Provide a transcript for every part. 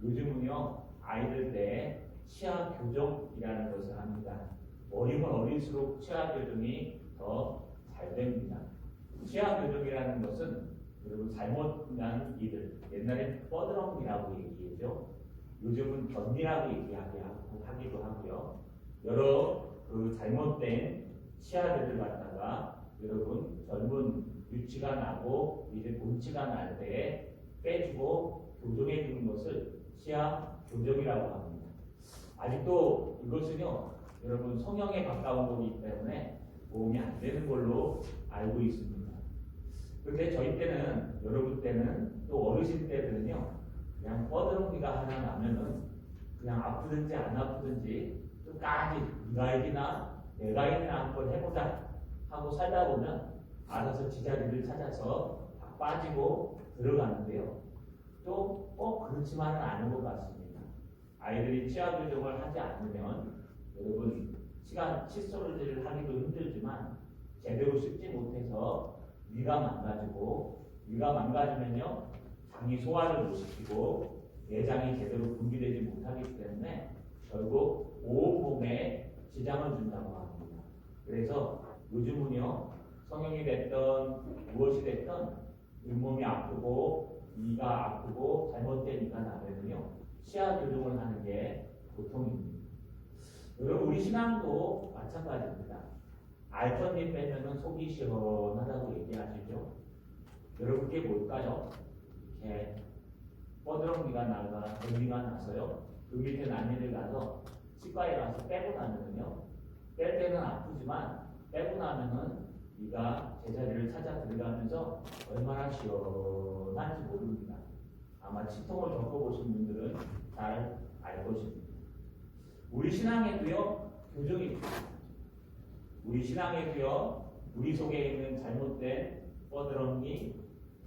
요즘은요 아이들 때 치아 교정이라는 것을 합니다. 어리면 어릴수록 치아 교정이 더 잘 됩니다. 치아 교정이라는 것은 여러분 잘못난 이들, 옛날에 뻐드렁이라고 얘기했죠. 요즘은 덧니라고 하기도 하고요. 여러 그 잘못된 치아들을 갖다가 여러분 젊은 유치가 나고 이제 본치가 날 때에 빼주고 교정해 주는 것을 치아 교정이라고 합니다. 아직도 이것은요 여러분 성형에 가까운 거기 때문에 도움이 안 되는 걸로 알고 있습니다. 그런데 저희 때는, 여러분 때는, 또 어르신 때는요 그냥 뻐드렁이가 하나 나면은 그냥 아프든지 안 아프든지 끝까지 네가 이기나 내가 이기나 한번 해보자 하고 살다 보면 알아서 지자리를 찾아서 다 빠지고 들어가는데요. 또 꼭 그렇지만은 않은 것 같습니다. 아이들이 치아 교정을 하지 않으면 여러분 칫솔질을 하기도 힘들지만 제대로 씹지 못해서 위가 망가지고, 위가 망가지면요 장이 소화를 못 시키고 내장이 제대로 분비되지 못하기 때문에 결국 온몸에 지장을 준다고 합니다. 그래서 요즘은요 성형이 됐던 무엇이 됐던 잇몸이 아프고 위가 아프고 잘못된 위가 나면요 치아 교정을 하는 게 보통입니다. 여러분 우리 신앙도 마찬가지입니다. 알턴잎 빼면은 속이 시원하다고 얘기하시죠. 여러분 그게 뭘까요? 이렇게 뻐드렁니가 나거나 변비가 나서요 그 밑에 난이를 가서 치과에 가서 빼고 나면은요 뺄 때는 아프지만 빼고 나면은 이가 제자리를 찾아 들어가면서 얼마나 시원한지 모릅니다. 아마 치통을 겪어보신 분들은 잘 알 것입니다. 우리 신앙에도요 교정이 있습니다. 우리 신앙에도요 우리 속에 있는 잘못된 뻐드렁니,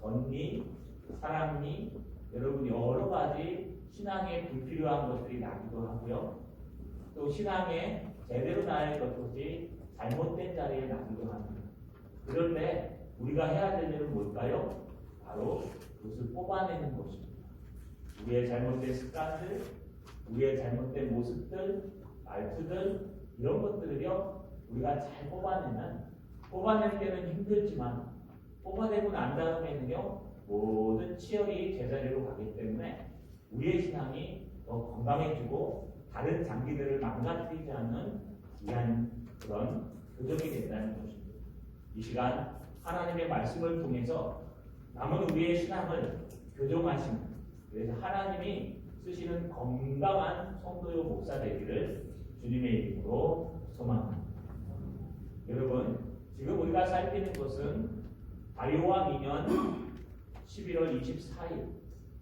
덧니, 사랑니, 여러분 여러 가지 신앙에 불필요한 것들이 나기도 하고요. 또 신앙에 제대로 나야 할 것이 잘못된 자리에 나기도 합니다. 그럴 때 우리가 해야 될 일은 뭘까요? 바로 그것을 뽑아내는 것입니다. 우리의 잘못된 습관들, 우리의 잘못된 모습들, 말투들 이런 것들을요 우리가 잘 뽑아내는 데는 힘들지만 뽑아내고 난 다음에는요 모든 치열이 제자리로 가기 때문에 우리의 신앙이 더 건강해지고 다른 장기들을 망가뜨리지 않는 귀한 그런 교정이 된다는 것입니다. 이 시간 하나님의 말씀을 통해서 남은 우리의 신앙을 교정하시는, 그래서 하나님이 쓰시는 건강한 성도요 목사 되기를 주님의 이름으로 소망합니다. 여러분 지금 우리가 살피는 것은 다리오왕 2년 11월 24일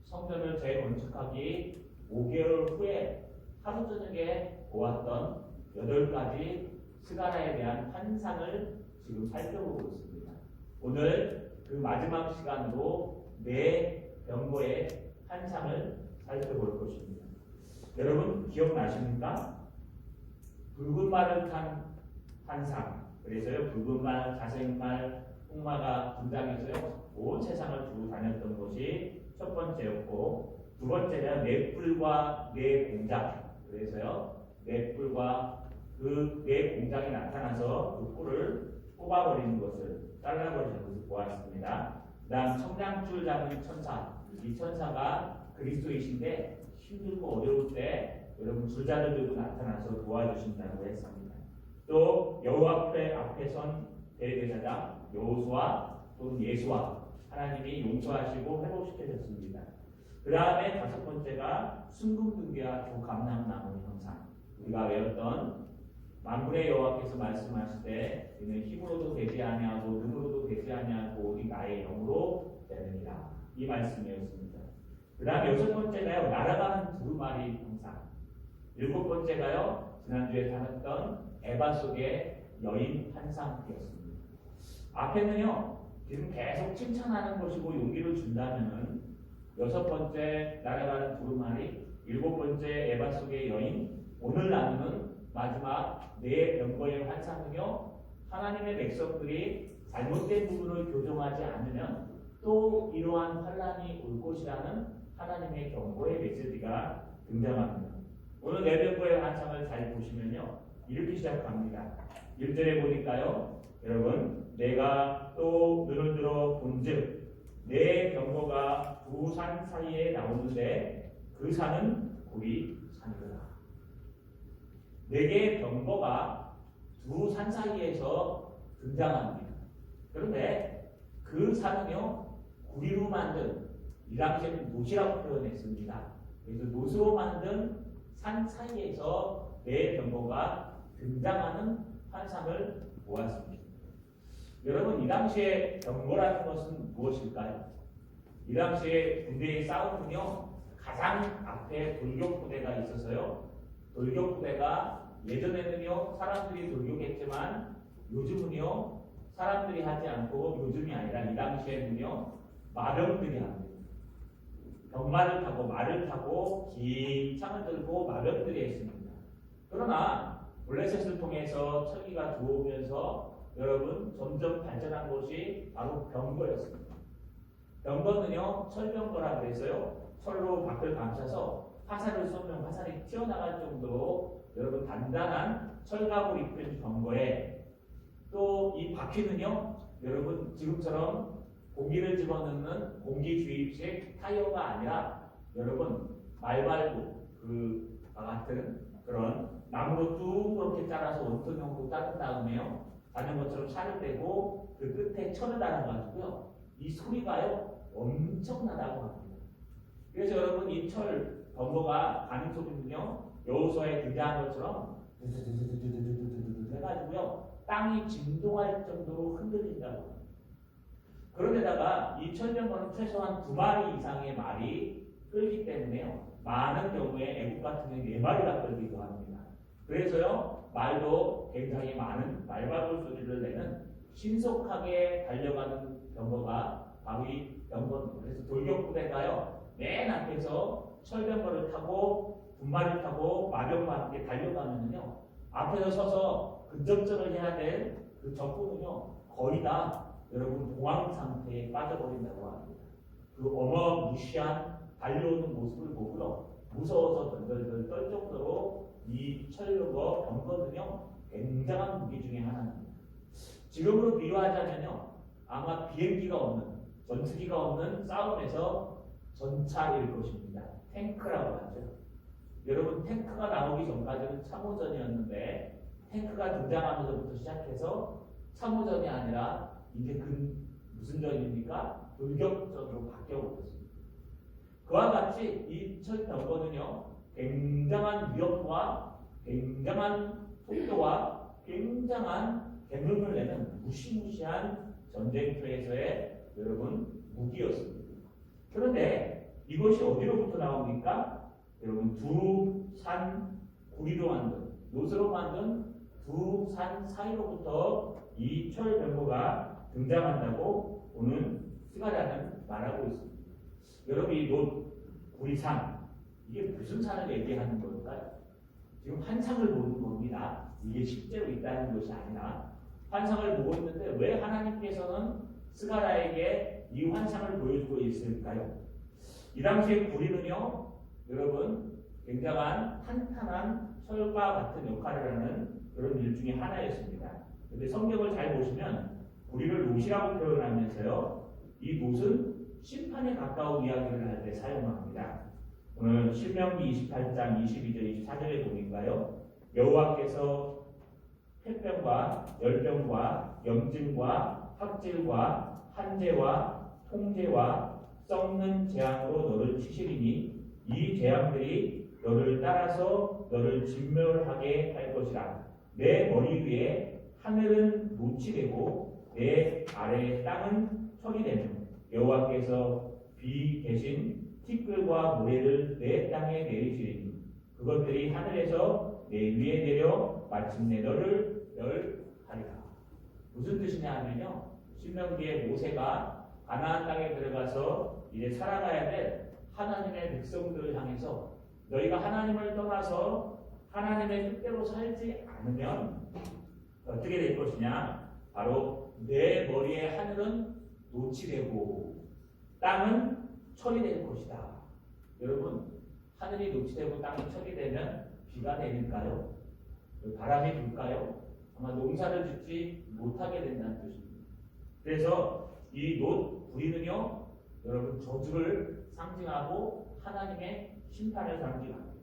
성전을 재건축하기 5개월 후에 하루 저녁에 보았던 8가지 스가랴에 대한 환상을 지금 살펴보고 있습니다. 오늘 그 마지막 시간으로 네 병거의 환상을 살펴볼 것입니다. 여러분 기억나십니까? 붉은 말을 탄 환상. 그래서요 붉은 말, 자생말, 흑마가 등장해서요 온 세상을 두고 다녔던 것이 첫 번째였고, 두 번째는 네 뿔과 네 공장. 그래서요 네 뿔과 그 네 공장이 나타나서 그 뿔을 뽑아버리는 것을, 잘라버리는 것을 보았습니다. 그 다음 청량줄 잡은 천사. 이 천사가 그리스도이신데 힘들고 어려울 때 여러분 줄자를 들고 나타나서 도와주신다고 했습니다. 또 여호와 앞에 선 대제사장 여호수아 또는 예수와 하나님이 용서하시고 회복시켜줬습니다. 그 다음에 다섯 번째가 순금등대와 두 감람나무 형상. 우리가 외웠던 만군의 여호와께서 말씀하시되 이는 힘으로도 되지 아니하고 능으로도 되지 아니하고 오직 나의 영으로 되느니라. 이 말씀이었습니다. 그 다음 여섯 번째가요 날아가는 두루마리 형상. 일곱 번째가요 지난주에 다뤘던 에바 속의 여인 환상이었습니다. 앞에는요 지금 계속 칭찬하는 것이고 용기를 준다면은 여섯 번째 날아가는 두루마리, 일곱 번째 에바 속의 여인, 오늘 나누는 마지막 네 병거의 환상은요 하나님의 백성들이 잘못된 부분을 교정하지 않으면 또 이러한 환란이 올 것이라는 하나님의 경고의 메시지가 등장합니다. 오늘 내병고의 환상을 잘 보시면요. 이렇게 시작합니다. 1절에 보니까요. 여러분, 내가 또 눈을 들어 본즉 내 경고가 두 산 사이에 나오는데 그 산은 구리 산이더라. 내게 경고가 두 산 사이에서 등장합니다. 그런데 그 산은요, 구리로 만든, 이 당시에는 노시라고 표현했습니다. 그래서 노스로 만든 산 사이에서 내 경고가 등장하는 환상을 보았습니다. 여러분, 이 당시에 경고라는 것은 무엇일까요? 이 당시에 군대의 싸움은요, 가장 앞에 돌격부대가 있어서요. 돌격부대가 예전에는요, 사람들이 돌격했지만 요즘은요, 사람들이 하지 않고 요즘이 아니라 이 당시에는요, 마병들이 합니다. 병마를 타고 말을 타고 긴 창을 들고 마병들이 했습니다. 그러나 블레셋을 통해서 철기가 들어오면서 여러분 점점 발전한 것이 바로 병거였습니다. 병거는요, 철병거라 그래서요, 철로 밖을 감싸서 화살을 쏘면 화살이 튀어나갈 정도로 여러분 단단한 철갑을 입힌 병거에 또 이 바퀴는요, 여러분 지금처럼 공기를 집어넣는 공기 주입식 타이어가 아니라 여러분 말발굽 그와 같은 그런 나무로 쭉 그렇게 잘라서 원통형으로 자른 다음에요, 자전거처럼 살을 떼고 그 끝에 철을 달아가지고요, 이 소리가요 엄청나다고 합니다. 그래서 여러분 이 철 범거가 가는 소리는요, 여호수아에 등장한 것처럼 해가지고요 땅이 진동할 정도로 흔들린다고 합니다. 그런데다가 이 철병거는 최소한 2마리 이상의 말이 끌기 때문에요, 많은 경우에 애국 같은 경우에 4마리가 끌기도 합니다. 그래서요, 말도 굉장히 많은 말발굽 소리를 내는 신속하게 달려가는 병거가 바로 이 병거입니다. 그래서 돌격부대가요, 맨 앞에서 철병거를 타고 군마를 타고 마병과 함께 달려가면요, 앞에서 서서 근접전을 해야 될 그 적군은요, 거의 다 여러분 공황 상태에 빠져버린다고 합니다. 그 어마무시한 달려오는 모습을 보고요, 무서워서 덜덜덜 떨 정도로 이 철병거 병거는요, 굉장한 무기 중에 하나입니다. 지금으로 비유하자면요, 아마 비행기가 없는, 전투기가 없는 싸움에서 전차일 것입니다. 탱크라고 하죠. 여러분, 탱크가 나오기 전까지는 참호전이었는데 탱크가 등장하면서부터 시작해서 참호전이 아니라 이제 무슨 전입니까? 돌격전으로 바뀌어버렸습니다. 그와 같이 이 철병거는요, 굉장한 위협과 굉장한 속도와 굉장한 개명을 내는 무시무시한 전쟁터에서의 여러분 무기였습니다. 그런데 이것이 어디로부터 나옵니까? 여러분 두 산 구리로 만든, 노스로 만든 두 산 사이로부터 이 철병거가 등장한다고 오늘 스가랴는 말하고 있습니다. 여러분 이 구리산, 이게 무슨 산을 얘기하는 걸까요? 지금 환상을 보는 겁니다. 이게 실제로 있다는 것이 아니라 환상을 보고 있는데 왜 하나님께서는 스가랴에게 이 환상을 보여주고 있을까요? 이 당시에 구리는요, 여러분 굉장한 탄탄한 철과 같은 역할을 하는 그런 일 중에 하나였습니다. 근데 성경을 잘 보시면 구리를 놋이라고 표현하면서요, 이 놋은 심판에 가까운 이야기를 할 때 사용합니다. 오늘 신명기 28장 22절 24절에 보니까요, 여호와께서 폐병과 열병과 염증과 학질과 한재와 통제와 썩는 재앙으로 너를 치시리니 이 재앙들이 너를 따라서 너를 진멸하게 할 것이라. 내 머리 위에 하늘은 놋이 되고 내 아래의 땅은 철이 되는 여호와께서 비 대신 티끌과 모래를 내 땅에 내리시리니 그것들이 하늘에서 내 위에 내려 마침내 너를 멸하리라. 무슨 뜻이냐 하면요, 신명기에 모세가 가나안 땅에 들어가서 이제 살아가야 될 하나님의 백성들을 향해서 너희가 하나님을 떠나서 하나님의 뜻대로 살지 않으면 어떻게 될 것이냐, 바로 내 머리에 하늘은 놋이 되고 땅은 철이 될 것이다. 여러분 하늘이 녹지되고 땅이 척이 되면 비가 내릴까요? 바람이 불까요? 아마 농사를 짓지 못하게 된다는 뜻입니다. 그래서 이 놋 불이는요, 여러분 저주를 상징하고 하나님의 심판을 상징합니다.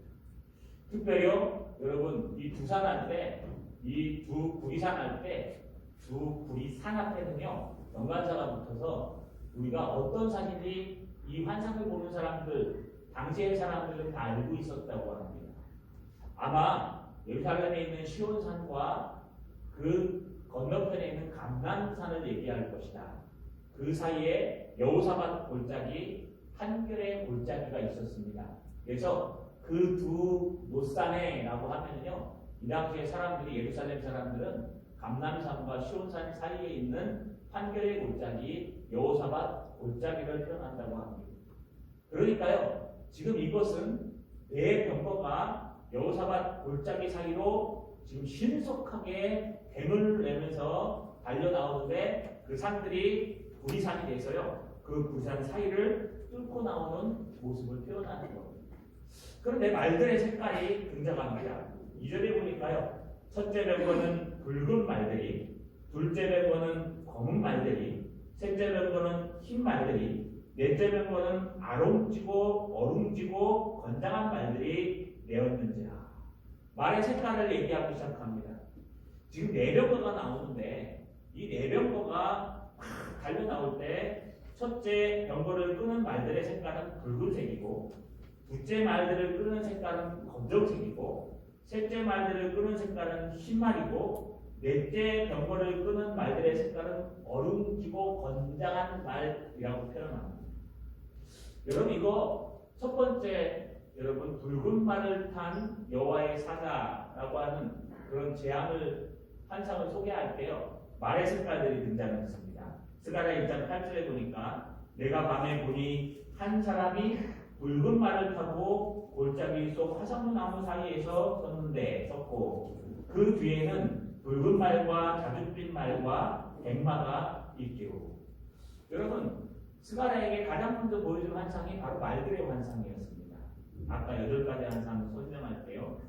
특별히요, 여러분 이 두산할 때, 이 두 구리산할 때, 두 구리산 앞에는요 연관사가 붙어서 우리가 어떤 산인지 이 환상을 보는 사람들, 당시의 사람들은 다 알고 있었다고 합니다. 아마 예루살렘에 있는 시온산과 그 건너편에 있는 감람산을 얘기할 것이다. 그 사이에 여호사밧 골짜기, 한결의 골짜기가 있었습니다. 그래서 그 두 못산에라고 하면요, 이 당시에 사람들이, 예루살렘 사람들은 감람산과 시온산 사이에 있는 한결의 골짜기, 여호사밧 골짜기를 표현한다고 합니다. 그러니까요, 지금 이것은 네 병거가 여호사밧 골짜기 사이로 지금 신속하게 뱀을 내면서 달려나오는데 그 산들이 구리산이 돼서요, 그 구리산 사이를 뚫고 나오는 모습을 표현하는 겁니다. 그런데 말들의 색깔이 등장합니다. 2절에 보니까요, 첫째 병거는 붉은 말들이, 둘째 병거는 검은 말들이, 셋째 병거는 흰 말들이, 넷째 병거는 아롱지고 어룽지고 건장한 말들이 내었는지라. 말의 색깔을 얘기하기 시작합니다. 지금 네 병거가 나오는데 이 네 병거가 막 달려 나올 때 첫째 병거를 끄는 말들의 색깔은 붉은색이고, 둘째 말들을 끄는 색깔은 검정색이고, 셋째 말들을 끄는 색깔은 흰말이고, 넷째 병거를 끄는 말들의 색깔은 어룽지고 건장한 말이라고 표현합니다. 여러분 이거 첫 번째, 여러분 붉은 말을 탄 여호와의 사자라고 하는 그런 환상을 소개할 때요, 말의 색깔들이 등장했습니다. 스가랴 1장 8절에 보니까 내가 밤에 보니 한 사람이 붉은 말을 타고 골짜기 속 화산나무 사이에서 섰고 그 뒤에는 붉은 말과 자줏빛 말과 백마가 있기로. 여러분 스가랴에게 가장 먼저 보여준 환상이 바로 말들의 환상이었습니다. 아까 8가지 환상 설명할 때요,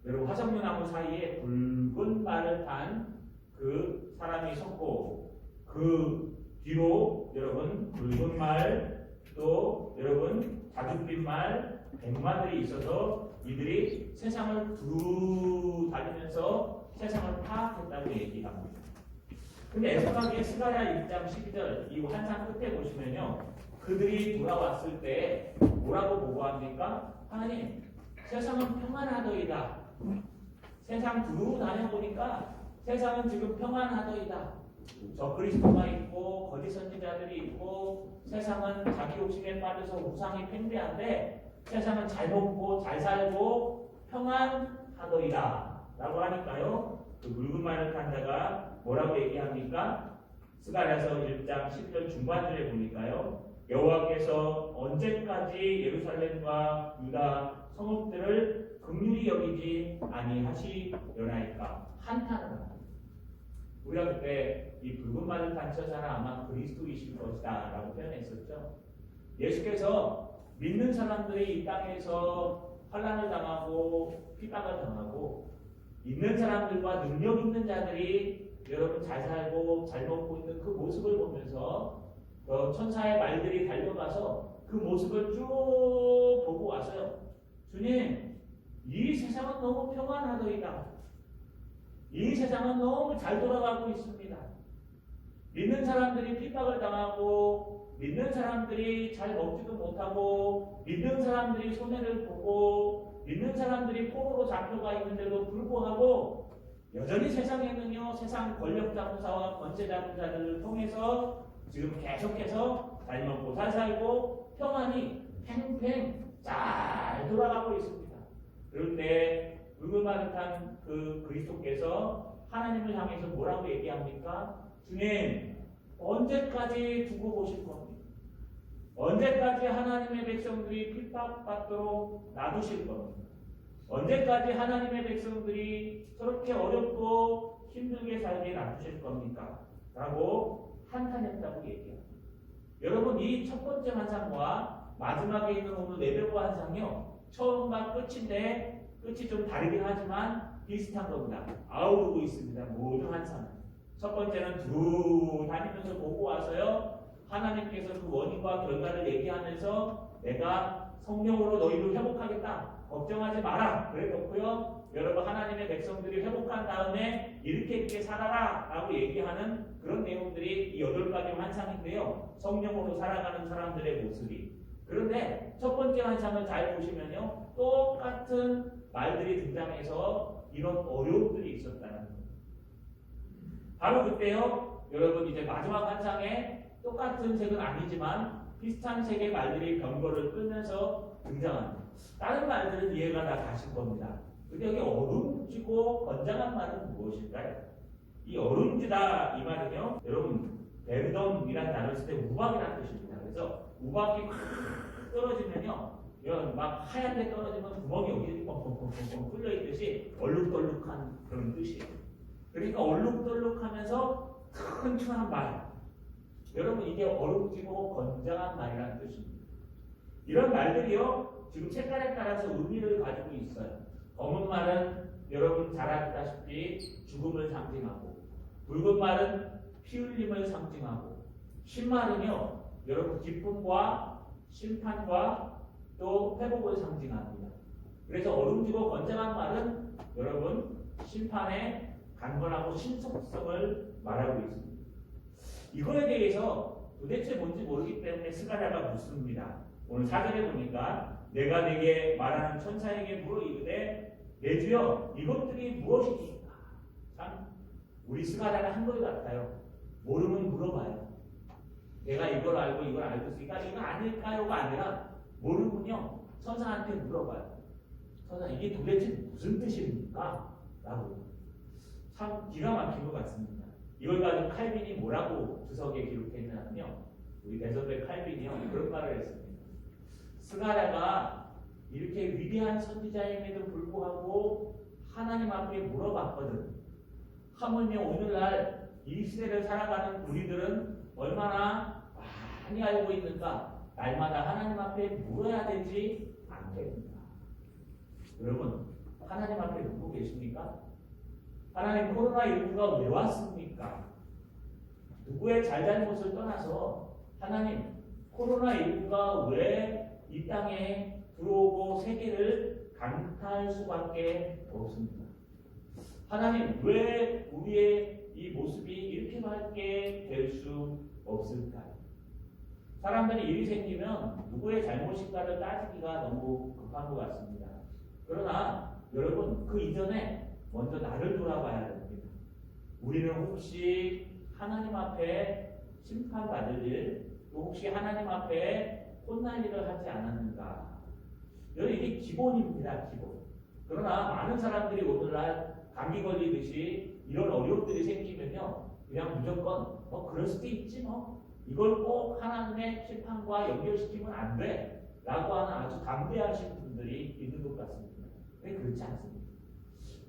여러분 화산나무 사이에 붉은 말을 탄 그 사람이 섰고 그 뒤로 여러분 붉은 말, 또 여러분 자줏빛 말, 백마들이 있어서 이들이 세상을 두루 다니면서 세상을 파악했다고 얘기합니다. 근데 애석하게 스가랴 1장 12절 이 환상 끝에 보시면요, 그들이 돌아왔을 때 뭐라고 보고합니까? 하나님, 세상은 평안하더이다. 세상 두루 다녀보니까 세상은 지금 평안하더이다. 저 그리스도가 있고 거짓 선지자들이 있고 세상은 자기 욕심에 빠져서 우상이 팽배한데 세상은 잘 먹고 잘 살고 평안하더이다 라고 하니까요, 그 붉은 말을 탄 자가 뭐라고 얘기합니까? 스가랴서 1장 10절 중반절에 보니까요, 여호와께서 언제까지 예루살렘과 유다 성읍들을 긍휼히 여기지 아니하시려나이까. 한탄을 합니다. 우리가 그때 이 붉은 말을 탄 처자는 아마 그리스도이실 것이다 라고 표현했었죠. 예수께서 믿는 사람들이 이 땅에서 환난을 당하고 핍박을 당하고, 있는 사람들과 능력 있는 자들이 여러분 잘 살고 잘 먹고 있는 그 모습을 보면서 천사의 말들이 달려가서 그 모습을 쭉 보고 왔어요. 주님, 이 세상은 너무 평안하더이다. 이 세상은 너무 잘 돌아가고 있습니다. 믿는 사람들이 핍박을 당하고, 믿는 사람들이 잘 먹지도 못하고, 믿는 사람들이 손해를 보고, 믿는 사람들이 포로로 잡혀가 있는데도 불구하고 여전히 세상에는요, 세상 권력자부사와 권세자부자들을 통해서 지금 계속해서 잘 먹고 잘 살고 평안히 팽팽 잘 돌아가고 있습니다. 그런데 붉은 탄 그 그리스도께서 하나님을 향해서 뭐라고 얘기합니까? 주님, 언제까지 두고 보실 겁니까? 언제까지 하나님의 백성들이 핍박받도록 놔두실 겁니까? 언제까지 하나님의 백성들이 저렇게 어렵고 힘들게 살게 놔두실 겁니까? 라고 한탄했다고 얘기합니다. 여러분, 이 첫 번째 환상과 마지막에 있는 오늘 내벽과 환상이요. 처음과 끝인데 끝이 좀 다르긴 하지만 비슷한 겁니다. 아우르고 있습니다. 모든 환상은. 첫 번째는 두루 다니면서 보고 와서요. 하나님께서 그 원인과 결과를 얘기하면서 내가 성령으로 너희를 회복하겠다. 걱정하지 마라. 그래 놓고요. 여러분 하나님의 백성들이 회복한 다음에 이렇게 살아라 라고 얘기하는 그런 내용들이 이 8가지 환상인데요. 성령으로 살아가는 사람들의 모습이. 그런데 첫 번째 환상을 잘 보시면요. 똑같은 말들이 등장해서 이런 어려움들이 있었다는 거예요. 바로 그때요. 여러분 이제 마지막 환상에 똑같은 색은 아니지만 비슷한 색의 말들이 경고를 끌면서 등장합니다. 다른 말들은 이해가 다 가실 겁니다. 근데 여기 어lum지고 건장한 말은 무엇일까요? 이 어lum지다 이 말은요. 여러분 베르덤이라는 단어를 쓸 때 우박이라는 뜻입니다. 그래서 우박이 확 떨어지면요. 이런 막 하얀데 떨어지면 구멍이 여기 뻥뻥뻥뻥 뚫려 있듯이 얼룩덜룩한 그런 뜻이에요. 그러니까 얼룩덜룩하면서 튼튼한 말. 여러분 이게 어lum지고 건장한 말이라는 뜻입니다. 이런 말들이요. 지금 색깔에 따라서 의미를 가지고 있어요. 검은 말은 여러분 잘 아시다시피 죽음을 상징하고, 붉은 말은 피 흘림을 상징하고, 흰 말은요 여러분 기쁨과 심판과 또 회복을 상징합니다. 그래서 어lum지고 건장한 말은 여러분 심판의 강건하고 신속성을 말하고 있습니다. 이거에 대해서 도대체 뭔지 모르기 때문에 스가랴가 묻습니다. 오늘 4절에 보니까 내가 내게 말하는 천사에게 물어 이르되 내 주여 이것들이 무엇이니까? 참 우리 스가랴가 한 것 같아요. 모르면 물어봐요. 내가 이걸 알고 이걸 알고 있으니까 이거 아닐까요가 아니라 모르면요 천사한테 물어봐요. 천사 이게 도대체 무슨 뜻입니까? 라고. 참 기가 막힌 것 같습니다. 이걸 가지고 칼빈이 뭐라고 주석에 기록했냐면요. 우리 대선배 칼빈이요 그런 말을 했습니다. 스가랴가 이렇게 위대한 선지자임에도 불구하고 하나님 앞에 물어봤거든. 하물며 오늘날 이 시대를 살아가는 우리들은 얼마나 많이 알고 있는가. 날마다 하나님 앞에 물어야 되지 않겠는가. 여러분 하나님 앞에 묻고 계십니까? 하나님 코로나19가 왜 왔습니까? 누구의 잘잘못을 떠나서 하나님 코로나19가 왜 이 땅에 들어오고 세계를 강타할 수밖에 없습니다. 하나님 왜 우리의 이 모습이 이렇게밖에 될 수 없을까요? 사람들이 일이 생기면 누구의 잘못인가를 따지기가 너무 급한 것 같습니다. 그러나 여러분 그 이전에 먼저 나를 돌아봐야 됩니다. 우리는 혹시 하나님 앞에 심판받을 일, 또 혹시 하나님 앞에 혼날 일을 하지 않았는가? 이게 기본입니다. 기본. 그러나 많은 사람들이 오늘날 감기 걸리듯이 이런 어려움들이 생기면요 그냥 무조건 그럴 수도 있지 뭐 이걸 꼭 하나님의 심판과 연결시키면 안 돼 라고 하는 아주 담대하신 분들이 있는 것 같습니다. 근데 그렇지 않습니다.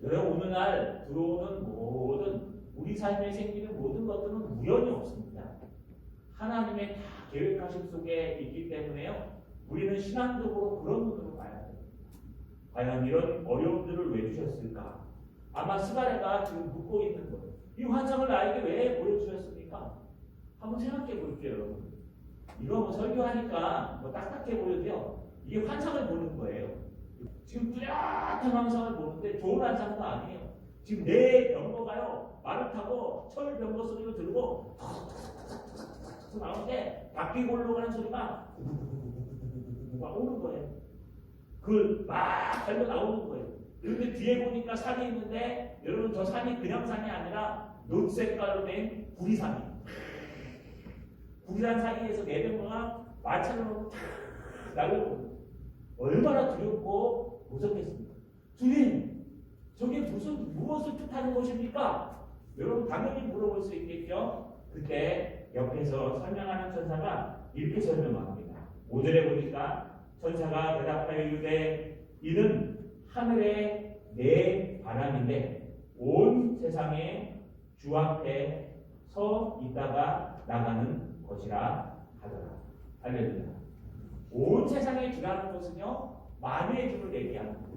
여러분 오늘날 들어오는 모든 우리 삶에 생기는 모든 것들은 우연이 없습니다. 하나님의 다 계획하심 속에 있기 때문에요 우리는 신앙적으로 그런 눈으로 봐야 됩니다. 과연 이런 어려움들을 왜 주셨을까? 아마 스가랴가 지금 묻고 있는 거예요. 이 환상을 나에게 왜 보여주셨습니까? 한번 생각해 볼게요, 여러분. 이거 뭐 설교하니까 뭐 딱딱해 보여도요. 이게 환상을 보는 거예요. 지금 뚜렷한 환상을 보는데 좋은 환상도 아니에요. 지금 내 병거가요 말을 타고 철 병거 소리로 들고 나오는데 바퀴 굴러가는 소리가 막 오는 거예요. 그걸 막 달려 나오는 거예요. 그런데 뒤에 보니까 산이 있는데 여러분 저 산이 그냥 산이 아니라 녹색깔로 된 구리산이. 구리산 사이에서 내병거가 마차로 탁 날려오고 얼마나 두렵고 무섭겠습니까? 주님, 저게 무엇을 뜻하는 것입니까? 여러분 당연히 물어볼 수 있겠죠? 그때 옆에서 설명하는 천사가 이렇게 설명합니다. 5절에 보니까 천사가 대답하여 이르되 이는 하늘의 내 바람인데 온 세상에 주 앞에 서 있다가 나가는 것이라 하더라. 할렐루야. 온 세상의 주라는 것은요, 만유의 주를 얘기합니다.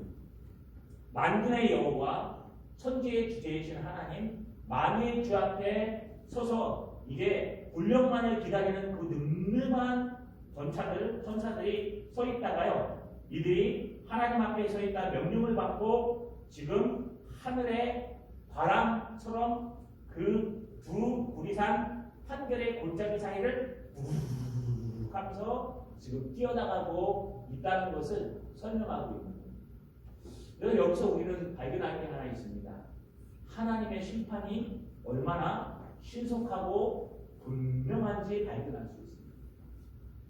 만군의 여호와 천지의 주제이신 하나님, 만유의 주 앞에 서서 이제 군령만을 기다리는 그 늠름한 천사들이 서 있다가요, 이들이 하나님 앞에 서 있다 명령을 받고 지금 하늘의 바람처럼 그 두 구리산 판결의 골짜기 사이를 우르르 하면서 지금 뛰어나가고 있다는 것을 설명하고 있는 거예요. 여기서 우리는 발견할 게 하나 있습니다. 하나님의 심판이 얼마나 신속하고 분명한지 발견할 수 있습니다.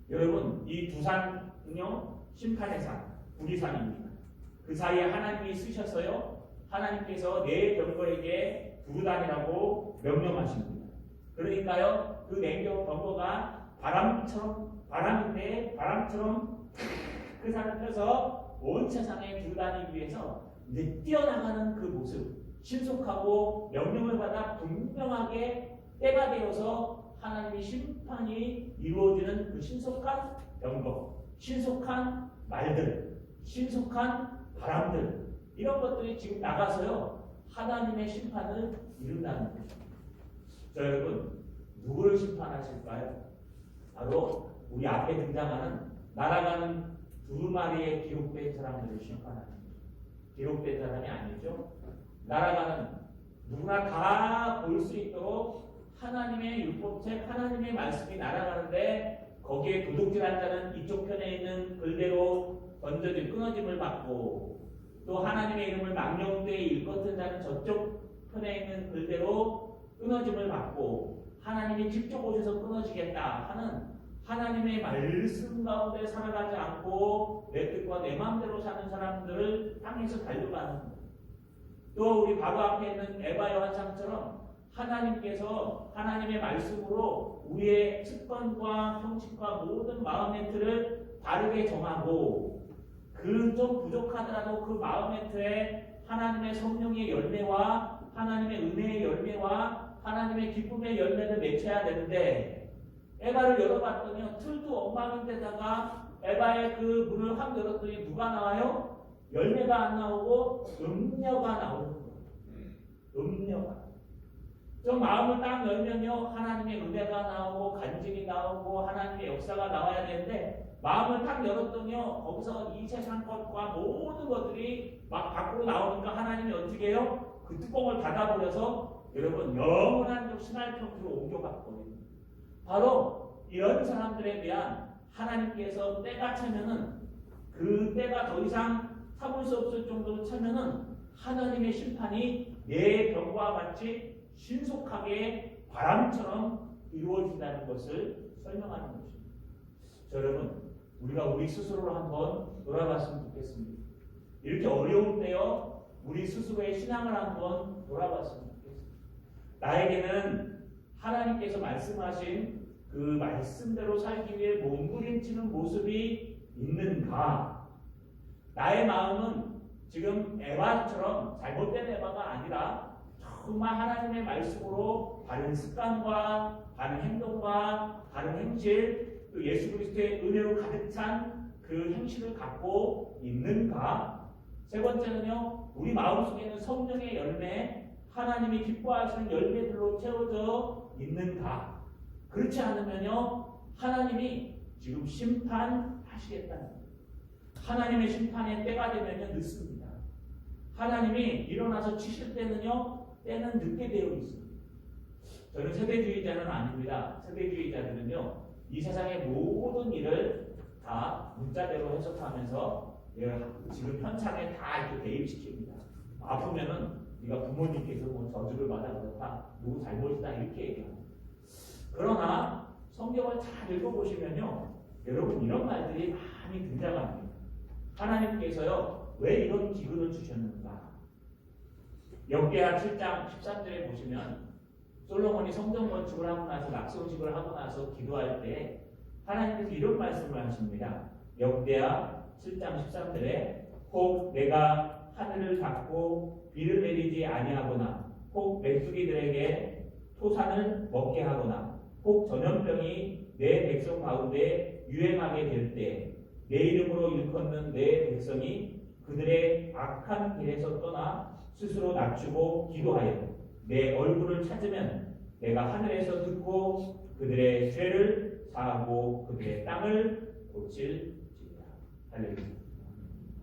여러분, 이 두 산은요, 심판의 산, 구리산입니다. 그 사이에 하나님이 쓰셔서요, 하나님께서 네 병거에게 두루다니라고 명령하십니다. 그러니까요, 그 네 병거가 바람인데 바람처럼 그 산을 펴서 온 세상에 두루다니기 위해서 이제 뛰어나가는 그 모습, 신속하고 명령을 받아 분명하게 때가 되어서 하나님의 심판이 이루어지는 그 신속한 병거, 신속한 말들, 신속한 바람들, 이런 것들이 지금 나가서요, 하나님의 심판을 이룬다는 것입니다. 자, 여러분, 누구를 심판하실까요? 바로 우리 앞에 등장하는 날아가는 두루마리에 기록된 사람들을 심판하는 거죠. 기록된 사람이 아니죠. 날아가는, 누구나 다 볼 수 있도록 하나님의 율법책, 하나님의 말씀이 날아가는데 거기에 도둑질한 자는 이쪽 편에 있는 글대로 던져진 끊어짐을 받고, 또 하나님의 이름을 망령되이 일컫은 자는 저쪽 편에 있는 글대로 끊어짐을 받고, 하나님이 직접 오셔서 끊어지겠다 하는 하나님의 말씀 가운데 살아가지 않고 내 뜻과 내 마음대로 사는 사람들을 향해서 달려가는 거예요. 또 우리 바로 앞에 있는 에바의 환상처럼 하나님께서 하나님의 말씀으로 우리의 습관과 형식과 모든 마음의 틀을 바르게 정하고, 그 좀 부족하더라도 그 마음의 틀에 하나님의 성령의 열매와 하나님의 은혜의 열매와 하나님의 기쁨의 열매를 맺혀야 되는데, 에바를 열어봤더니 틀도 엉망인데다가 에바의 그 문을 확 열었더니 누가 나와요? 열매가 안 나오고 음녀가 나오는 거예요. 음녀가. 좀 마음을 딱 열면요, 하나님의 은혜가 나오고 간증이 나오고 하나님의 역사가 나와야 되는데, 마음을 딱 열었더니요, 거기서 이 세상 것과 모든 것들이 막 밖으로 나오니까 하나님이 어떻게 해요? 그 뚜껑을 닫아버려서 여러분 영원한 신할 평으로 옮겨갔거든요. 바로 이런 사람들에 대한 하나님께서 때가 차면은, 그 때가 더 이상 참을 수 없을 정도로 차면은 하나님의 심판이 내 병과 같이 신속하게 바람처럼 이루어진다는 것을 설명하는 것입니다. 자, 여러분, 우리가 우리 스스로를 한번 돌아봤으면 좋겠습니다. 이렇게 어려운 때요, 우리 스스로의 신앙을 한번 돌아봤으면 좋겠습니다. 나에게는 하나님께서 말씀하신 그 말씀대로 살기 위해 몸부림치는 모습이 있는가? 나의 마음은 지금 에바처럼 잘못된 에바가 아니라 정말 하나님의 말씀으로 바른 습관과 바른 행동과 바른 행실, 또 예수 그리스도의 은혜로 가득 찬 그 행실을 갖고 있는가? 세 번째는요, 우리 마음속에는 성령의 열매, 하나님이 기뻐하시는 열매들로 채워져 있는가? 그렇지 않으면요, 하나님이 지금 심판하시겠다는 거예요. 하나님의 심판의 때가 되면요, 늦습니다. 하나님이 일어나서 치실 때는요, 때는 늦게 되어 있습니다. 저는 세대주의자는 아닙니다. 세대주의자들은요, 이 세상의 모든 일을 다 문자대로 해석하면서 지금 현상에 다 이렇게 대입시킵니다. 아프면은 네가 부모님께서 뭐 저주를 받아 그렇다, 누구 잘못이다, 이렇게 얘기합니다. 그러나 성경을 잘 읽어보시면요, 여러분 이런 말들이 많이 등장합니다. 하나님께서요, 왜 이런 기근을 주셨는가? 역대하 7장 13절에 보시면 솔로몬이 성전 건축을 하고 나서 낙성식을 하고 나서 기도할 때 하나님께서 이런 말씀을 하십니다. 역대하 7장 13절에 혹 내가 하늘을 닫고 비를 내리지 아니하거나 혹 메뚜기들에게 토산을 먹게 하거나 혹 전염병이 내 백성 가운데 유행하게 될 때 내 이름으로 일컫는 내 백성이 그들의 악한 길에서 떠나 스스로 낮추고 기도하여 내 얼굴을 찾으면 내가 하늘에서 듣고 그들의 죄를 사하고 그들의 땅을 고칠지니라. 할렐루야.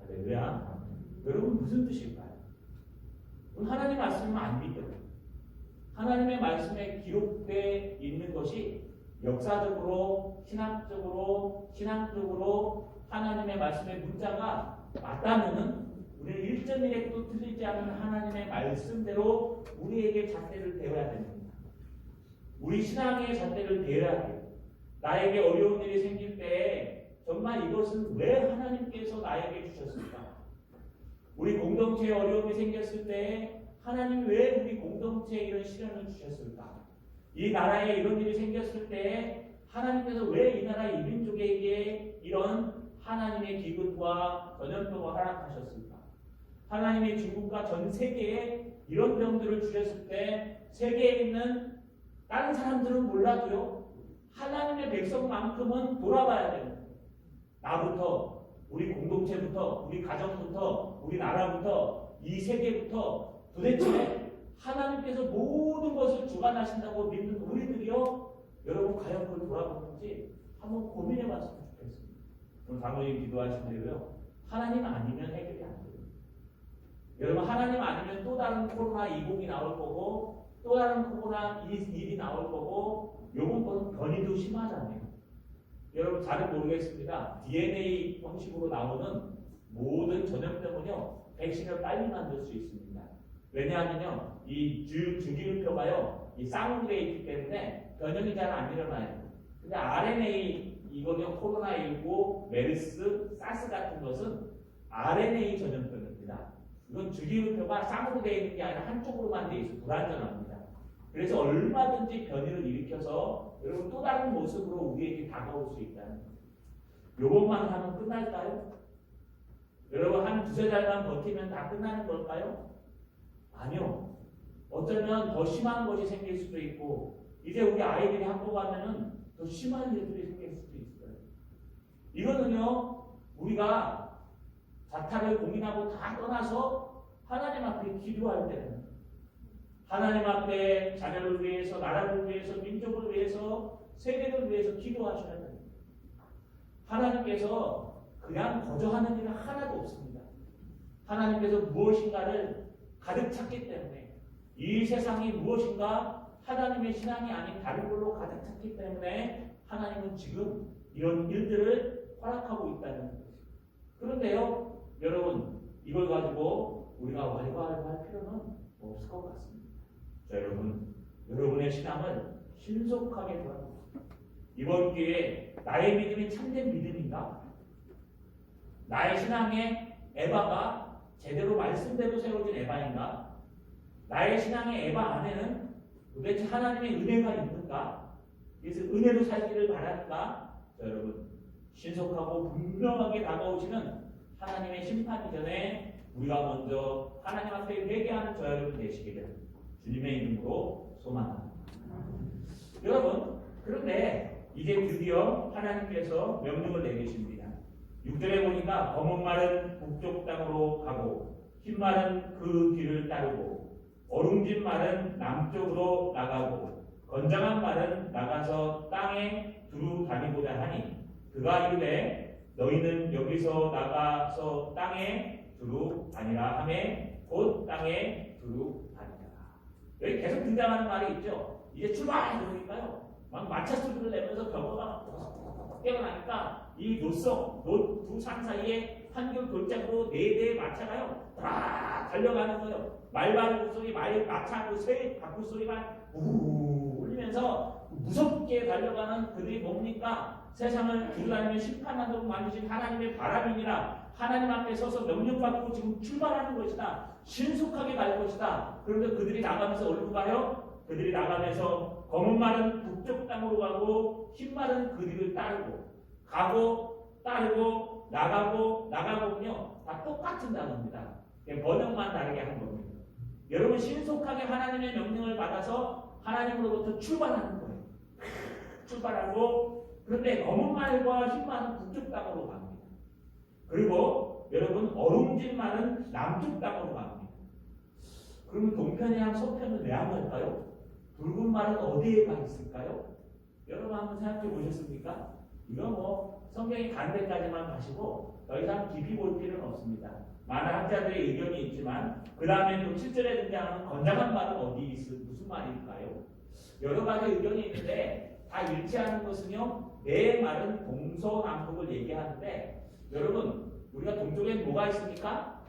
할렐루야. 여러분 무슨 뜻일까요? 하나님 말씀은 안 믿어요. 하나님의 말씀에 기록되어 있는 것이 역사적으로, 신앙적으로 하나님의 말씀의 문자가 맞다면은 우리는 1.1획도 틀리지 않은 하나님의 말씀대로 우리에게 잣대를 대어야 됩니다. 우리 신앙의 잣대를 대어야 돼요. 나에게 어려운 일이 생길 때 정말 이것은 왜 하나님께서 나에게 주셨을까? 우리 공동체에 어려움이 생겼을 때 하나님이 왜 우리 공동체에 이런 시련을 주셨을까? 이 나라에 이런 일이 생겼을 때 하나님께서 왜 이 나라 이 민족에게 이런 하나님의 기근과 전염병을 허락하셨을까? 하나님이 중국과 전 세계에 이런 병들을 주셨을 때 세계에 있는 다른 사람들은 몰라도요. 하나님의 백성만큼은 돌아봐야 됩니다. 나부터, 우리 공동체부터, 우리 가정부터, 우리 나라부터, 이 세계부터 도대체 하나님께서 모든 것을 주관하신다고 믿는 우리들이요. 여러분 과연 그걸 돌아보는지 한번 고민해 봤으면 좋겠습니다. 오늘 장로님 기도하신 대로요. 하나님 아니면 해결이 안 돼요. 여러분 하나님 아니면 또 다른 코로나 20이 나올 거고 또 다른 코로나 1이 나올 거고 요번 거는 변이도 심하잖아요. 여러분 잘은 모르겠습니다. DNA 형식으로 나오는 모든 전염병은요. 백신을 빨리 만들 수 있습니다. 왜냐하면요. 이 주기율표가요. 이 쌍으로 있기 때문에 변형이 잘 안 일어나요. 근데 RNA 이거는 코로나19, 메르스, 사스 같은 것은 RNA 전염병입니다. 이건 주기율표가 쌍으로 되어 있는 게 아니라 한쪽으로만 되어 있어서 불안전합니다. 그래서 얼마든지 변이를 일으켜서 여러분 또 다른 모습으로 우리에게 다가올 수 있다는 거예요. 요것만 하면 끝날까요? 여러분 한 두세 달만 버티면 다 끝나는 걸까요? 아니요. 어쩌면 더 심한 것이 생길 수도 있고 이제 우리 아이들이 학교 가면은 더 심한 일들이 생길 수도 있어요. 이거는요. 우리가 자타를 고민하고 다 떠나서 하나님 앞에 기도할 때는 하나님 앞에 자녀를 위해서, 나라를 위해서, 민족을 위해서, 세계를 위해서 기도하셔야 됩니다. 하나님께서 그냥 거저하는 일은 하나도 없습니다. 하나님께서 무엇인가를 가득 찼기 때문에 이 세상이 무엇인가 하나님의 신앙이 아닌 다른 걸로 가득 찼기 때문에 하나님은 지금 이런 일들을 허락하고 있다는 거예요. 그런데요, 여러분 이걸 가지고 우리가 왈가왈부할 필요는 없을 것 같습니다. 여러분, 여러분의 신앙을 신속하게 돌아봅니다. 이번 기회에 나의 믿음이 참된 믿음인가? 나의 신앙의 에바가 제대로 말씀대로 세워진 에바인가? 나의 신앙의 에바 안에는 도대체 하나님의 은혜가 있는가? 그래서 은혜로 살기를 바라는가? 여러분, 신속하고 분명하게 다가오시는 하나님의 심판 전에 우리가 먼저 하나님 앞에 회개하는 저 여러분 되시기를 주님의 이름으로 소망합니다. 여러분, 그런데 이제 드디어 하나님께서 명령을 내리십니다. 6절에 보니까 검은 말은 북쪽 땅으로 가고 흰 말은 그 뒤를 따르고 어룽진 말은 남쪽으로 나가고 건장한 말은 나가서 땅에 두루 다니고자 하니 그가 이르되 너희는 여기서 나가서 땅에 두루 다니라 하매 곧 땅에 두루 다니라. 여기 계속 등장하는 말이 있죠. 이제 출발! 그러니까요. 막 마차 소리를 내면서 벽어가 깨어나니까 이 두 산 사이에 한결 돌짝으로 4대의 마차가요. 다 달려가는 거예요. 말바른 소리, 마차 새 바꿀 소리가 우 울리면서 무섭게 달려가는 그들이 뭡니까? 세상을 두루다니며 심판하도록 만드신 하나님의 바람이니라. 하나님 앞에 서서 명령받고 지금 출발하는 것이다. 신속하게 갈 것이다. 그런데 그들이 나가면서 어디로 가요? 그들이 나가면서 검은 말은 북쪽 땅으로 가고 흰 말은 그 뒤를 따르고 따르고 나가고는요 다 똑같은 단어입니다. 번역만 다르게 한 겁니다. 여러분 신속하게 하나님의 명령을 받아서 하나님으로부터 출발하는 거예요. 출발하고 그런데 검은 말과 흰 말은 북쪽 땅으로 갑니다. 그리고 여러분 어룽진 말은 남쪽 땅으로 갑니다. 그러면 동편이랑 서편은 왜 안 갈까요? 붉은 말은 어디에 가 있을까요? 여러분 한번 생각해 보셨습니까? 이거 뭐 성경이 가는 데까지만 가시고 더 이상 깊이 볼 필요는 없습니다. 많은 학자들의 의견이 있지만 그 다음에 또 7절에 등장하는 건장한 말은 무슨 말일까요? 여러 가지 의견이 있는데 다 일치하는 것은요. 내 말은 동서남북을 얘기하는데 여러분 우리가 동쪽에 뭐가 있습니까?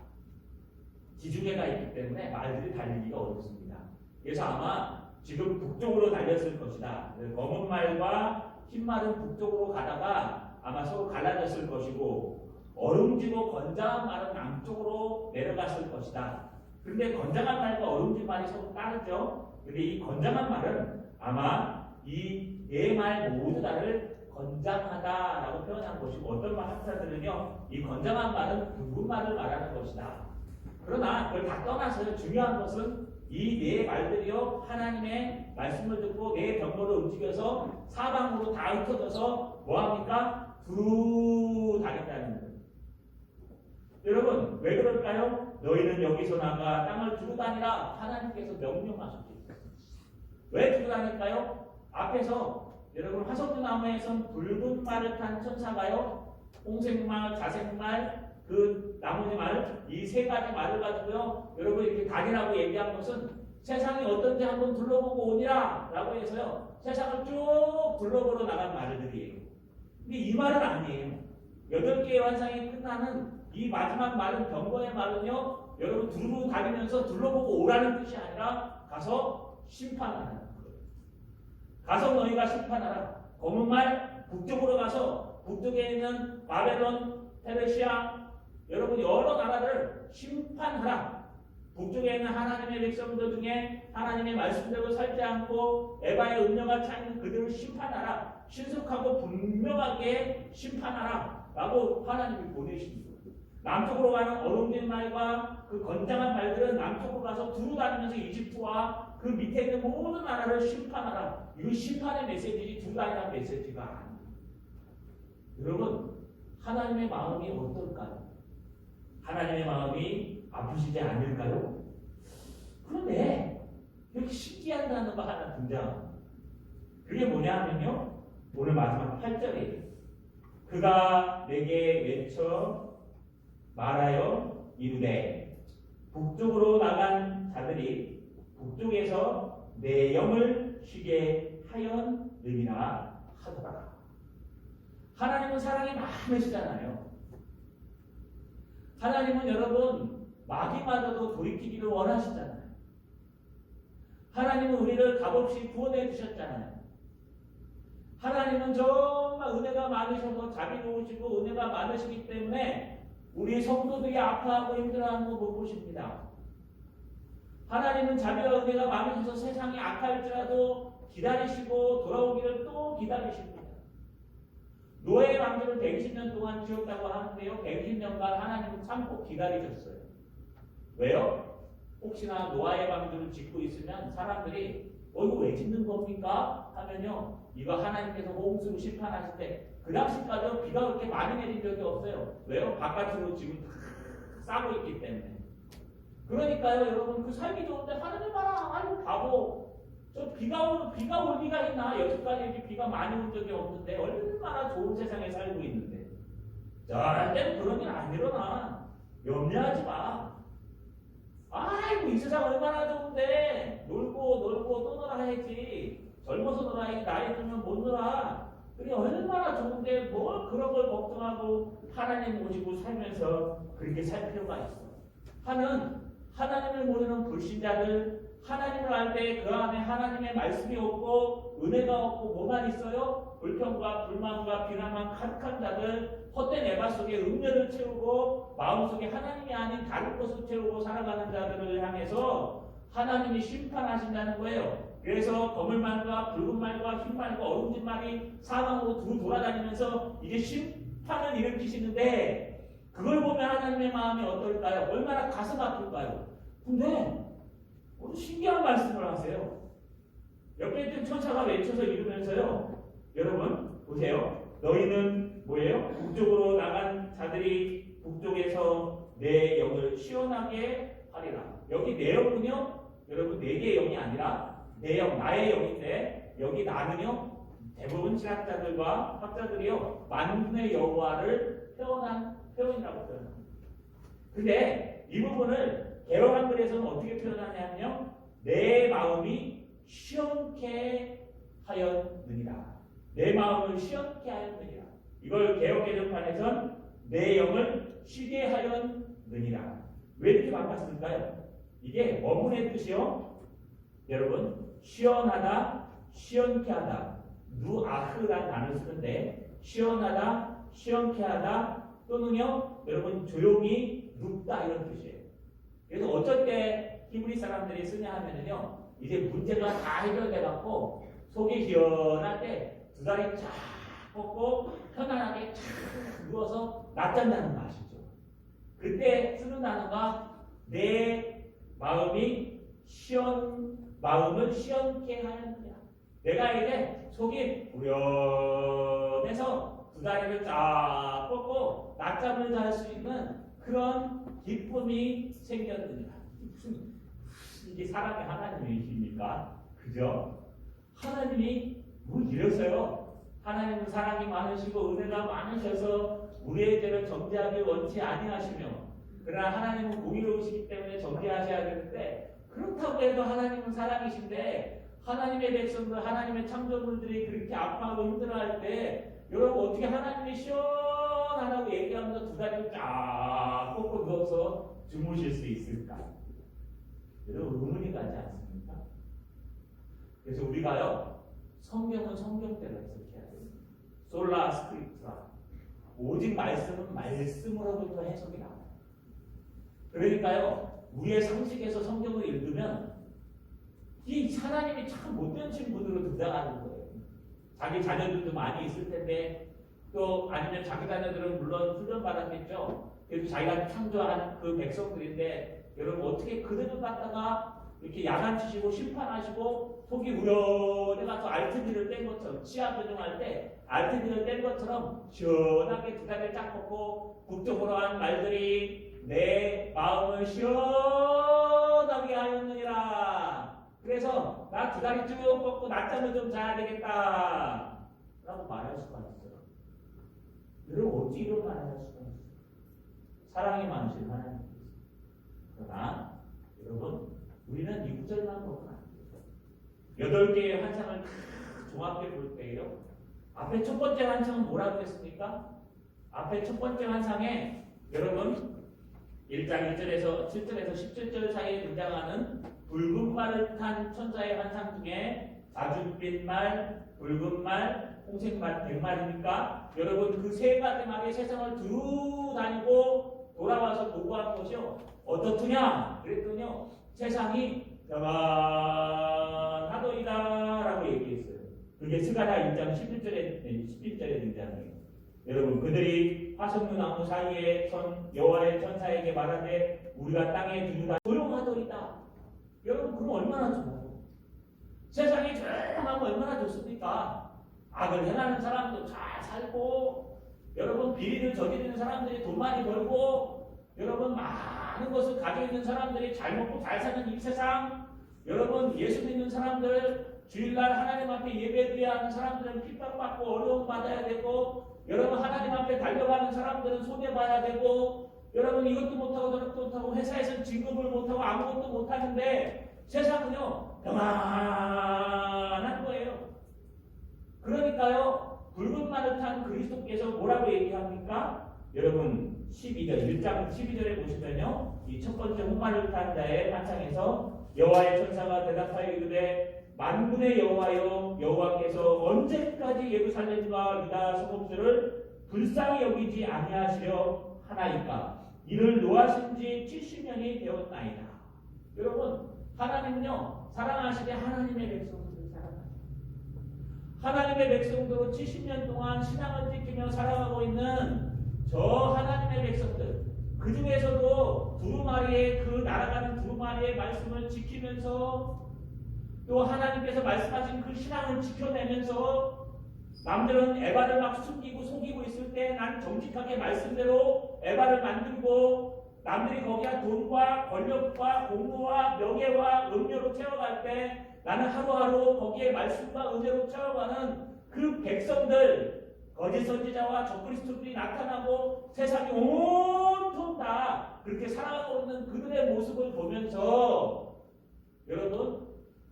지중해가 있기 때문에 말들이 달리기가 어렵습니다. 그래서 아마 지금 북쪽으로 달렸을 것이다. 검은 말과 흰 말은 북쪽으로 가다가 아마 서로 갈라졌을 것이고 어룽지고 건장한 말은 남쪽으로 내려갔을 것이다. 그런데 건장한 말과 어룽진 말이 서로 다르죠. 근데 이 건장한 말은 아마 이 네 말 모두 다를 건장하다라고 표현한 것이고 어떤 학자들은요 이 건장한 말은 붉은 말을 말하는 것이다. 그러나 그걸 다 떠나서요 중요한 것은 이 네 말들이요 하나님의 말씀을 듣고 네 병거를 움직여서 사방으로 다 흩어져서 뭐합니까? 두루 다닌다는 거예요. 여러분 왜 그럴까요? 너희는 여기서 나가 땅을 두루 다니라 하나님께서 명령하셨기 때문에. 왜 두루 다닐까요? 앞에서 여러분 화석나무에선 붉은 말을 탄 천사가요 홍색말, 자색말, 그 나머지 말, 이 세 가지 말을 가지고요 여러분 이렇게 다니라고 얘기한 것은 세상이 어떤지 한번 둘러보고 오니라 라고 해서요 세상을 쭉 둘러보러 나간 말들이에요. 근데 이 말은 아니에요. 8개의 환상이 끝나는 이 마지막 말은 경고의 말은요 여러분 두루 다니면서 둘러보고 오라는 뜻이 아니라 가서 심판하는 거예요. 가서 너희가 심판하라. 검은 말 북쪽으로 가서 북쪽에 있는 바벨론, 페르시아 여러분 여러 나라를 심판하라. 북쪽에 있는 하나님의 백성들 중에 하나님의 말씀대로 살지 않고 에바의 음녀가 차있는 그들을 심판하라. 신속하고 분명하게 심판하라 라고 하나님이 보내십니다. 남쪽으로 가는 어롱진 말과 그 건장한 말들은 남쪽으로 가서 두루 다니면서 이집트와 그 밑에 있는 모든 나라를 심판하라. 이거 심판의 메시지지 두루 다니라는 메시지가 아닙니다. 여러분 하나님의 마음이 어떨까요? 하나님의 마음이 아프시지 않을까요? 그런데 이렇게 신기한 단어가 하나 등장합니다. 그게 뭐냐 하면요 오늘 마지막 8절이에요. 그가 내게 외쳐 말하여 이르되 북쪽으로 나간 자들이 북쪽에서 내 영을 쉬게 하였느니라 하더라. 하나님은 사랑이 많으시잖아요. 하나님은 여러분 마귀마저도 돌이키기를 원하시잖아요. 하나님은 우리를 값없이 구원해 주셨잖아요. 하나님은 정말 은혜가 많으셔서 자비로우시고 은혜가 많으시기 때문에 우리 성도들이 아파하고 힘들어하는 거 못 보십니다. 하나님은 자비와 은혜가 많으셔서 세상이 악할지라도 기다리시고 돌아오기를 또 기다리십니다. 노예의 왕조를 120년 동안 지었다고 하는데요. 120년간 하나님은 참고 기다리셨어요. 왜요? 혹시나 노아의 왕조를 짓고 있으면 사람들이 이거 왜 짓는 겁니까? 하면요. 이거 하나님께서 홍수로 심판하실 때 그 당시까지 비가 그렇게 많이 내린 적이 없어요. 왜요? 바깥으로 지금 싸고 있기 때문에. 그러니까요, 여러분 그 살기 좋은데 하나님 봐라, 아이고 바보. 저 비가 올 리가 있나? 여기까지 이렇게 비가 많이 온 적이 없는데 얼마나 좋은 세상에 살고 있는데. 절대로 그런 일 안 일어나. 염려하지 마. 아이고 이 세상 얼마나 좋은데 놀고 또 놀아야지. 젊어서 놀아야지. 나이 들면 못 놀아. 그게 얼마나 좋은데 뭘 그런 걸 걱정하고 하나님 모시고 살면서 그렇게 살 필요가 있어. 하나님을 모르는 불신자들, 하나님을 알 때 그 안에 하나님의 말씀이 없고 은혜가 없고 뭐만 있어요? 불평과 불만과 비난만 가득한 자들, 헛된 에바 속에 음료를 채우고 마음속에 하나님이 아닌 다른 것을 채우고 살아가는 자들을 향해서 하나님이 심판하신다는 거예요. 그래서 검은 말과 붉은 말과 흰 말과 어른진 말이 사방으로 돌아다니면서 이제 심판을 일으키시는데 그걸 보면 하나님의 마음이 어떨까요? 얼마나 가슴 아플까요? 근데 신기한 말씀을 하세요. 옆에 있던 천사가 외쳐서 이러면서요. 여러분 보세요. 너희는 뭐예요? 북쪽으로 나간 자들이 북쪽에서 내 영을 시원하게 하리라. 여기 내 영은요, 여러분 네 개의 영이 아니라 내 영, 나의 영인데 여기 나는요 대부분 신학자들과 학자들이요 만군의 여호와를 표현한 표현이라고 표현합니다. 근데 이 부분을 개역 한글에서는 어떻게 표현하냐면요, 내 마음이 시원케 하였느니라. 내 마음을 시원케 하였느니라. 이걸 개역 개정판에선 내 영을 쉬게 하였느니라. 왜 이렇게 바꿨을까요? 이게 어문의 뜻이요, 여러분 시원하다, 시원케 하다, 누아흐라는 단어를 쓰는데 시원하다, 시원케 하다 또는요 여러분 조용히 눕다 이런 뜻이에요. 그래서 어쩔 때 히브리 사람들이 쓰냐 하면은요, 이제 문제가 다 해결돼 갖고 속이 시원할 때 두 다리 쫙 뻗고 편안하게 쫙 누워서 낮잠자는 거 아시죠? 그때 쓰는 단어가 내 마음을 시원케 하느니라. 내가 이제 속이 우연해서 두 다리를 쫙 뻗고 낮잠을 잘 수 있는 그런 기쁨이 생겼느니라. 무슨 이게 사람의 하나님이십니까? 그죠? 하나님이 뭐 이랬어요. 하나님은 사랑이 많으시고 은혜가 많으셔서 우리의 죄를 정죄하기 원치 아니하시며, 그러나 하나님은 공의로우시기 때문에 정죄하셔야 되는데, 그렇다고 해도 하나님은 사랑이신데 하나님의 백성들, 하나님의 창조물들이 그렇게 아파하고 힘들어할 때 여러분 어떻게 하나님이 시원하다고 얘기하면서 두 다리를 쫙 뻗고 누워서 주무실 수 있을까? 여러분 의문이 가지 않습니까? 그래서 우리가요 성경은 성경대로 해석해야 됩니다. 솔라 스크립트라, 오직 말씀은 말씀으로부터 해석이 나와요. 그러니까요 우리의 상식에서 성경을 읽으면 이 하나님이 참 못된 친구들로 등장하는 거예요. 자기 자녀들도 많이 있을 텐데, 또 아니면 자기 자녀들은 물론 훈련받았겠죠. 그래서 자기가 창조한 그 백성들인데 여러분 어떻게 그들을 갖다가 이렇게 야단치시고 심판하시고 속이 우려해가서 알트비를 뗀 것처럼, 치아 교정할 때 알트비를 뗀 것처럼 시원하게 두 다리를 쫙 뻗고 북쪽으로 한 말들이 내 마음을 시원하게 하였느니라. 그래서 나 두 다리 쭉 뻗고 낮잠을 좀 자야 되겠다 라고 말할 수가 있어요. 여러분 어찌 이런 말을 할 수가 있어요? 사랑이 많으신 하나님께서. 그러나 여러분 우리는 이 구절만 보면 안 돼요. 8개의 환상을 종합해 볼 때요, 앞에 첫 번째 환상은 뭐라고 했습니까? 앞에 첫 번째 환상에 여러분 1장 1절에서 7절에서 17절 사이에 등장하는 붉은 말을 탄 천사의 환상 중에 자줏빛 말, 붉은 말, 홍색 말, 백말입니까? 여러분 그 세 가지 말이 세상을 두루 다니고 돌아와서 보고한 것이요 어떻느냐? 그랬더니요 세상이 평안하도이다 라고 얘기했어요. 그게 스가랴 1장 11절에 등장해요. 여러분 그들이 화석류 나무 사이에 선 여호와의 천사에게 말하되 우리가 땅에 두루다 조용하도이다. 여러분 그럼 얼마나 좋아요? 세상이 조용하면 얼마나 좋습니까? 악을 행하는 사람도 잘 살고, 여러분 비리를 저지르는 사람들이 돈 많이 벌고, 여러분 많은 것을 가지고 있는 사람들이 잘 먹고 잘 사는 이 세상, 여러분 예수 믿는 사람들 주일날 하나님 앞에 예배드려야 하는 사람들은 핍박받고 어려움 받아야 되고, 여러분 하나님 앞에 달려가는 사람들은 손해봐야 되고, 여러분 이것도 못하고 저것도 못하고 회사에서 진급을 못하고 아무것도 못하는데 세상은요 평안한 거예요. 그러니까요 붉은 말을 탄 그리스도께서 뭐라고 얘기합니까? 여러분 1장 12절에 보시면요 이 첫 번째 홍말을 탄 자의 환상에서 여호와의 천사가 대답하여 이르되 만군의 여호와여, 여호와께서 언제까지 예루살렘과 유다 성읍들을 불쌍히 여기지 아니하시려 하나이까? 이를 노하신 지 70년이 되었나이다. 여러분 하나님은요 사랑하시되 하나님의 백성들을 사랑하십니다. 하나님의 백성들로 70년 동안 신앙을 지키며 살아가고 있는 저 하나님의 백성들, 그 중에서도 두루마리의 그 날아가는 두루마리의 말씀을 지키면서 또 하나님께서 말씀하신 그 신앙을 지켜내면서 남들은 에바를 막 숨기고 속이고 있을 때 난 정직하게 말씀대로 에바를 만들고 남들이 거기에 돈과 권력과 공로와 명예와 음료로 채워갈 때 나는 하루하루 거기에 말씀과 은혜로 채워가는 그 백성들, 거짓 선지자와 적그리스도들이 나타나고 세상이 온통 다 그렇게 살아가고 있는 그들의 모습을 보면서 여러분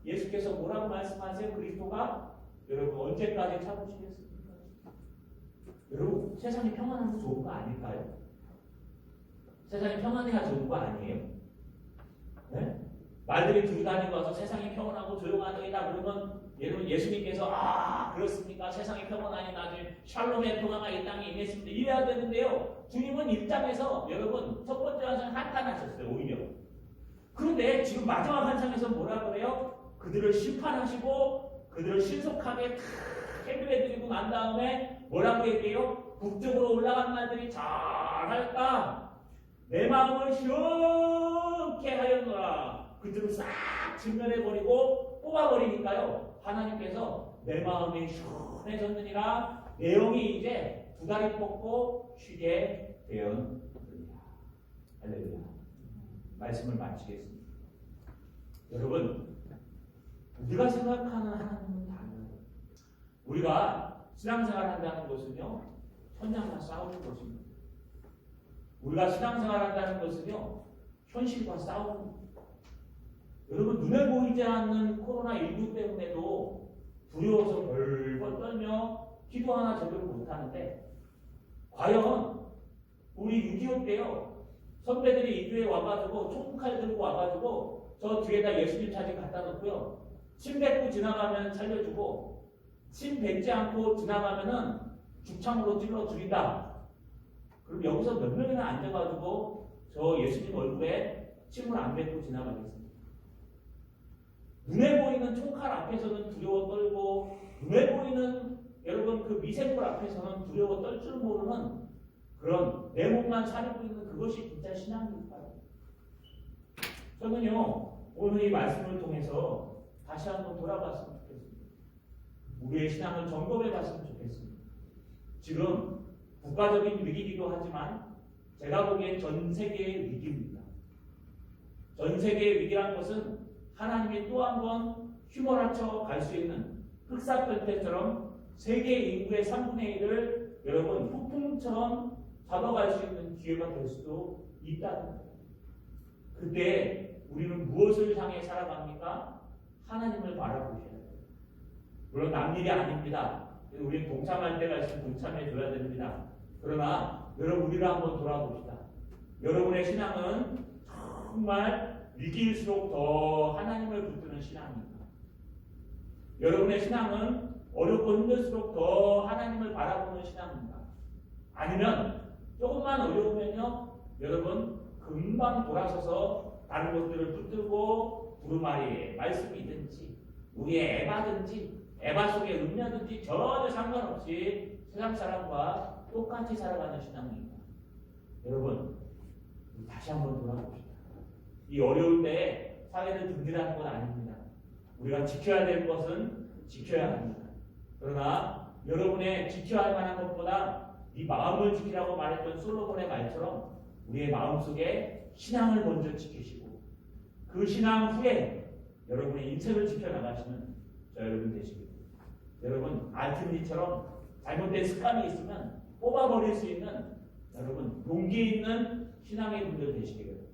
예수께서 뭐라고 말씀하세요? 그리스도가 여러분 언제까지 참으시겠습니까? 여러분 세상이 평안한 거 좋은 거 아닐까요? 세상이 평안해야 좋은 거 아니에요? 네? 말들이 들다니고 와서 세상이 평안하고 조용하다 그러면 여러분 예수님께서 그렇습니까? 세상이 평안하니 나중에 샬롬의 평화가 이 땅에 임했습니다. 이래야 되는데요. 주님은 1장에서 여러분 첫 번째 한상 한탄하셨어요. 오히려. 그런데 지금 마지막 한상에서 뭐라 그래요? 그들을 심판하시고 그들을 신속하게 해결해드리고 난 다음에 뭐라고 얘기해요? 북쪽으로 올라간 날들이 잘할까? 내 마음을 시원케 하였노라. 그들을 싹 진멸해버리고 뽑아버리니까요. 하나님께서 내 마음이 시원해졌느니라. 내용이 이제 두 다리 뻗고 쉬게 되었느니라. 할렐루야. 말씀을 마치겠습니다. 여러분, 우리가 생각하는 하나님은 달라요. 우리가 신앙생활 한다는 것은요, 현장과 싸우는 것입니다. 우리가 신앙생활 한다는 것은요, 현실과 싸우는 겁니다. 여러분, 눈에 보이지 않는 코로나19 때문에도 두려워서 벌벌 떨며 기도 하나 제대로 못하는데, 과연 우리 6.25 때요, 선배들이 2주에 와가지고 총칼 들고 와가지고 저 뒤에다 예수님 차지 갖다 놓고요, 침 뱉고 지나가면 살려주고 침 뱉지 않고 지나가면은 죽창으로 찔러 죽인다. 그럼 여기서 몇 명이나 앉아가지고 저 예수님 얼굴에 침을 안 뱉고 지나가겠습니다. 눈에 보이는 총칼 앞에서는 두려워 떨고 눈에 보이는 여러분 그 미생물 앞에서는 두려워 떨 줄 모르는 그런 내 몸만 사리고 있는 그것이 진짜 신앙일까요? 저는요 오늘 이 말씀을 통해서 다시 한번 돌아봤으면 좋겠습니다. 우리의 신앙을 점검해 봤으면 좋겠습니다. 지금 국가적인 위기이기도 하지만 제가 보기엔 전 세계의 위기입니다. 전 세계의 위기란 것은 하나님이 또 한 번 휘몰아쳐 갈 수 있는 흑사병태처럼 세계 인구의 3분의 1을 여러분 폭풍처럼 잡아갈 수 있는 기회가 될 수도 있다는 거예요. 그때 우리는 무엇을 향해 살아갑니까? 하나님을 바라보셔야 돼요. 물론 남일이 아닙니다. 우리 동참할 때가 있으면 동참해 줘야 됩니다. 그러나 여러분 우리를 한번 돌아봅시다. 여러분의 신앙은 정말 위기일수록 더 하나님을 붙드는 신앙입니다. 여러분의 신앙은 어렵고 힘들수록 더 하나님을 바라보는 신앙입니다. 아니면 조금만 어려우면요 여러분 금방 돌아서서 다른 것들을 붙들고 두루마리의 말씀이든지 우리의 에바든지 에바 속의 음료든지 전혀 상관없이 세상 사람과 똑같이 살아가는 신앙입니다. 여러분 다시 한번 돌아봅시다. 이 어려울 때 사회를 든든하는 건 아닙니다. 우리가 지켜야 될 것은 지켜야 합니다. 그러나 여러분의 지켜야 할 만한 것보다 이 마음을 지키라고 말했던 솔로몬의 말처럼 우리의 마음속에 신앙을 먼저 지키시고 그 신앙 후에 여러분의 인생을 지켜나가시는 저 여러분 되시길. 여러분 알튼리처럼 잘못된 습관이 있으면 뽑아버릴 수 있는 여러분 용기 있는 신앙의 분들 되시기를